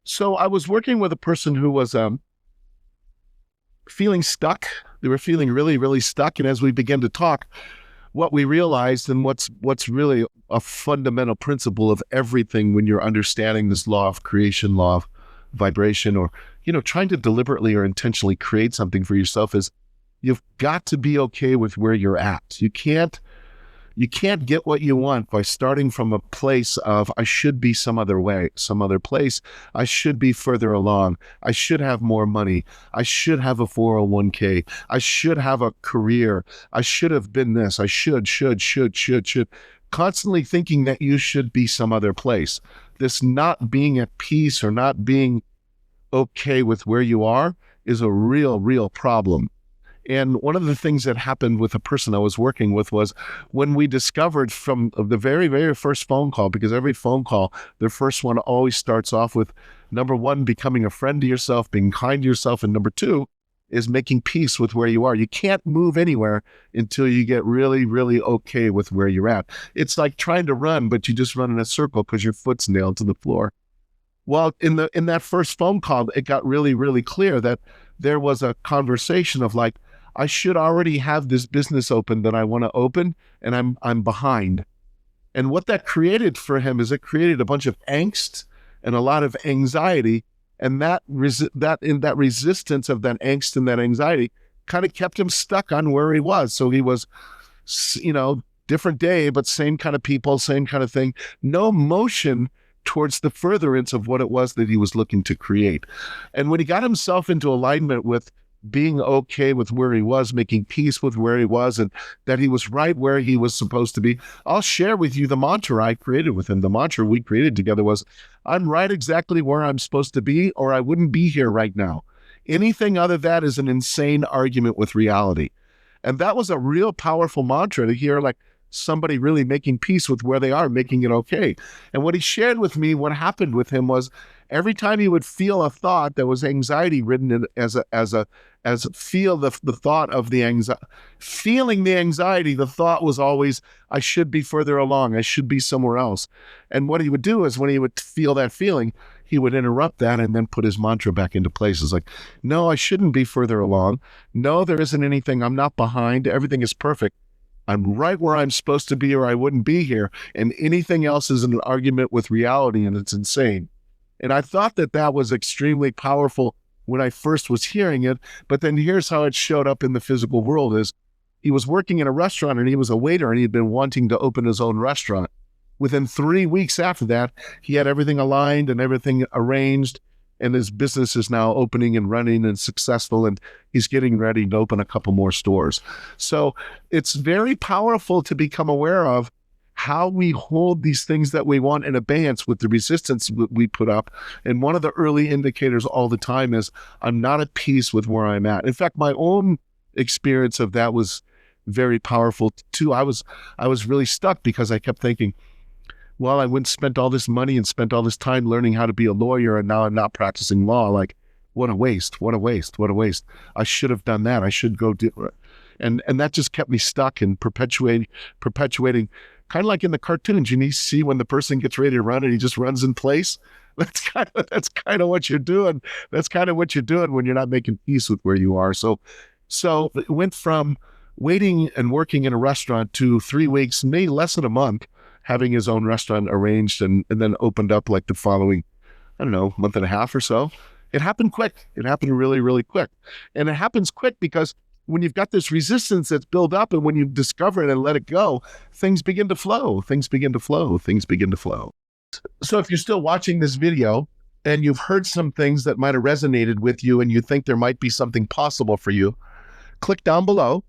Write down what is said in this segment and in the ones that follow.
So I was working with a person who was feeling stuck. They were feeling really, really stuck. And as we began to talk, what we realized and what's really a fundamental principle of everything when you're understanding this law of creation, law of vibration, or trying to deliberately or intentionally create something for yourself is you've got to be okay with where you're at. You can't get what you want by starting from a place of, I should be some other way, some other place. I should be further along. I should have more money. I should have a 401k. I should have a career. I should have been this. I should. Constantly thinking that you should be some other place. This not being at peace or not being okay with where you are is a real, real problem. And one of the things that happened with the person I was working with was when we discovered from the very, very first phone call, because every phone call, the first one always starts off with, number one, becoming a friend to yourself, being kind to yourself. And number two is making peace with where you are. You can't move anywhere until you get really, really okay with where you're at. It's like trying to run, but you just run in a circle because your foot's nailed to the floor. Well, in that first phone call, it got really, really clear that there was a conversation of like, I should already have this business open that I want to open, and I'm behind. And what that created for him is it created a bunch of angst and a lot of anxiety, and that resistance of that angst and that anxiety kind of kept him stuck on where he was. So he was, different day, but same kind of people, same kind of thing. No motion towards the furtherance of what it was that he was looking to create. And when he got himself into alignment with being okay with where he was, making peace with where he was, and that he was right where he was supposed to be, I'll share with you the mantra I created with him. The mantra we created together was, I'm right exactly where I'm supposed to be, or I wouldn't be here right now. Anything other than that is an insane argument with reality. And that was a real powerful mantra to hear, like somebody really making peace with where they are, making it okay. And what he shared with me, what happened with him was every time he would feel a thought that was anxiety ridden in feel the thought of the anxiety, feeling the anxiety, the thought was always, I should be further along. I should be somewhere else. And what he would do is when he would feel that feeling, he would interrupt that and then put his mantra back into place. It's like, no, I shouldn't be further along. No, there isn't anything. I'm not behind. Everything is perfect. I'm right where I'm supposed to be, or I wouldn't be here. And anything else is an argument with reality, and it's insane. And I thought that was extremely powerful when I first was hearing it. But then here's how it showed up in the physical world is he was working in a restaurant and he was a waiter and he'd been wanting to open his own restaurant. Within 3 weeks after that, he had everything aligned and everything arranged, and his business is now opening and running and successful, and he's getting ready to open a couple more stores. So it's very powerful to become aware of how we hold these things that we want in abeyance with the resistance we put up. And one of the early indicators all the time is I'm not at peace with where I'm at. In fact, my own experience of that was very powerful too. I was really stuck because I kept thinking, well, I went and spent all this money and spent all this time learning how to be a lawyer, and now I'm not practicing law. Like, what a waste, what a waste, what a waste. I should have done that. I should go do it. And that just kept me stuck and perpetuating, kind of like in the cartoons, you see when the person gets ready to run and he just runs in place. That's kind of what you're doing. That's kind of what you're doing when you're not making peace with where you are. So it went from waiting and working in a restaurant to 3 weeks, maybe less than a month, having his own restaurant arranged and then opened up like the following, I don't know, month and a half or so. It happened quick. It happened really, really quick. And it happens quick because when you've got this resistance that's built up and when you discover it and let it go, things begin to flow. Things begin to flow. Things begin to flow. So if you're still watching this video and you've heard some things that might have resonated with you and you think there might be something possible for you, click down below,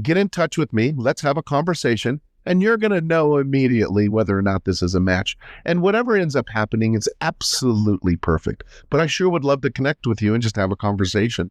get in touch with me. Let's have a conversation. And you're going to know immediately whether or not this is a match. And whatever ends up happening is absolutely perfect. But I sure would love to connect with you and just have a conversation.